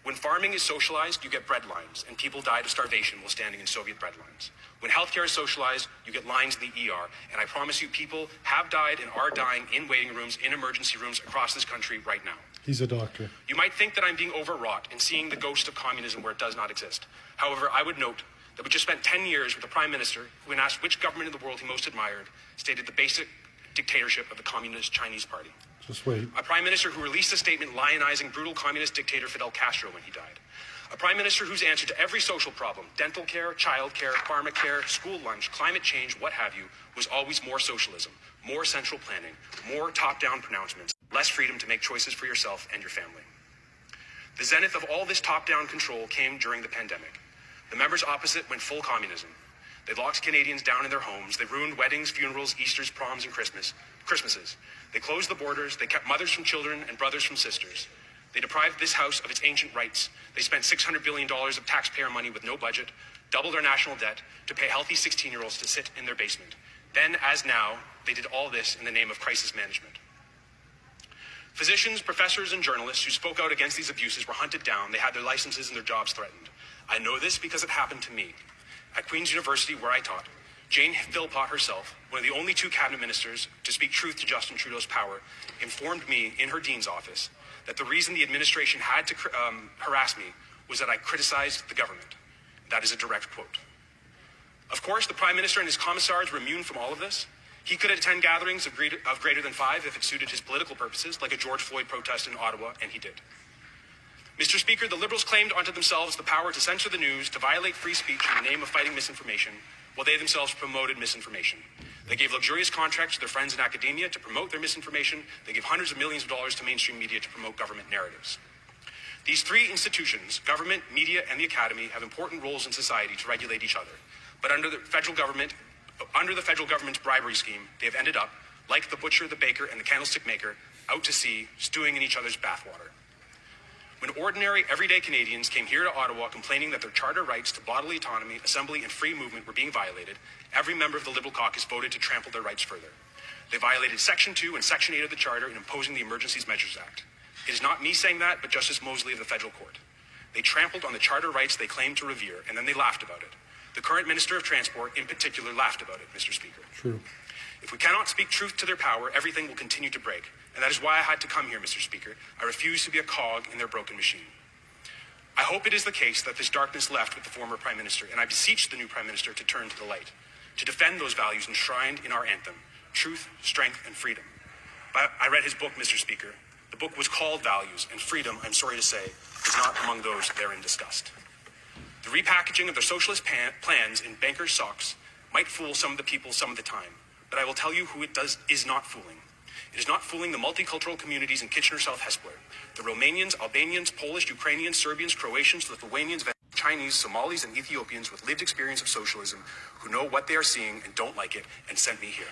When farming is socialized, you get bread lines, and people died of starvation while standing in Soviet bread lines. When healthcare is socialized, you get lines in the ER, and I promise you people have died and are dying in waiting rooms, in emergency rooms across this country right now. He's a doctor. You might think that I'm being overwrought and seeing the ghost of communism where it does not exist. However, I would note that we just spent 10 years with a prime minister who, when asked which government in the world he most admired, stated the basic dictatorship of the Communist Chinese Party. Just wait. A prime minister who released a statement lionizing brutal communist dictator Fidel Castro when he died. A prime minister whose answer to every social problem, dental care, child care, pharmacare, school lunch, climate change, what have you, was always more socialism, more central planning, more top-down pronouncements, less freedom to make choices for yourself and your family. The zenith of all this top-down control came during the pandemic. The members opposite went full communism. They locked Canadians down in their homes. They ruined weddings, funerals, Easters, proms, and Christmases. They closed the borders. They kept mothers from children and brothers from sisters. They deprived this house of its ancient rights. They spent $600 billion of taxpayer money with no budget, doubled our national debt to pay healthy 16-year-olds to sit in their basement. Then, as now, they did all this in the name of crisis management. Physicians, professors, and journalists who spoke out against these abuses were hunted down. They had their licenses and their jobs threatened. I know this because it happened to me. At Queen's University, where I taught, Jane Philpott herself, one of the only two cabinet ministers to speak truth to Justin Trudeau's power, informed me in her dean's office that the reason the administration had to harass me was that I criticized the government. That is a direct quote. Of course, the Prime Minister and his commissars were immune from all of this. He could attend gatherings of greater than 5 if it suited his political purposes, like a George Floyd protest in Ottawa, and he did. Mr. Speaker, the Liberals claimed unto themselves the power to censor the news, to violate free speech in the name of fighting misinformation, while they themselves promoted misinformation. They gave luxurious contracts to their friends in academia to promote their misinformation. They gave hundreds of millions of dollars to mainstream media to promote government narratives. These three institutions, government, media, and the academy, have important roles in society to regulate each other. But under the federal government's bribery scheme, they have ended up, like the butcher, the baker, and the candlestick maker, out to sea, stewing in each other's bathwater. When ordinary, everyday Canadians came here to Ottawa complaining that their charter rights to bodily autonomy, assembly, and free movement were being violated, every member of the Liberal caucus voted to trample their rights further. They violated Section 2 and Section 8 of the Charter in imposing the Emergencies Measures Act. It is not me saying that, but Justice Mosley of the Federal Court. They trampled on the charter rights they claimed to revere, and then they laughed about it. The current Minister of Transport, in particular, laughed about it, Mr. Speaker. True. If we cannot speak truth to their power, everything will continue to break. And that is why I had to come here, Mr. Speaker. I refuse to be a cog in their broken machine. I hope it is the case that this darkness left with the former Prime Minister, and I beseech the new Prime Minister to turn to the light, to defend those values enshrined in our anthem, truth, strength, and freedom. I read his book, Mr. Speaker. The book was called Values, and freedom, I'm sorry to say, is not among those therein discussed. The repackaging of their socialist plans in bankers' socks might fool some of the people some of the time, but I will tell you who it is not fooling. It is not fooling the multicultural communities in Kitchener-South Hespeler, the Romanians, Albanians, Polish, Ukrainians, Serbians, Croatians, Lithuanians, Chinese, Somalis, and Ethiopians with lived experience of socialism who know what they are seeing and don't like it and sent me here.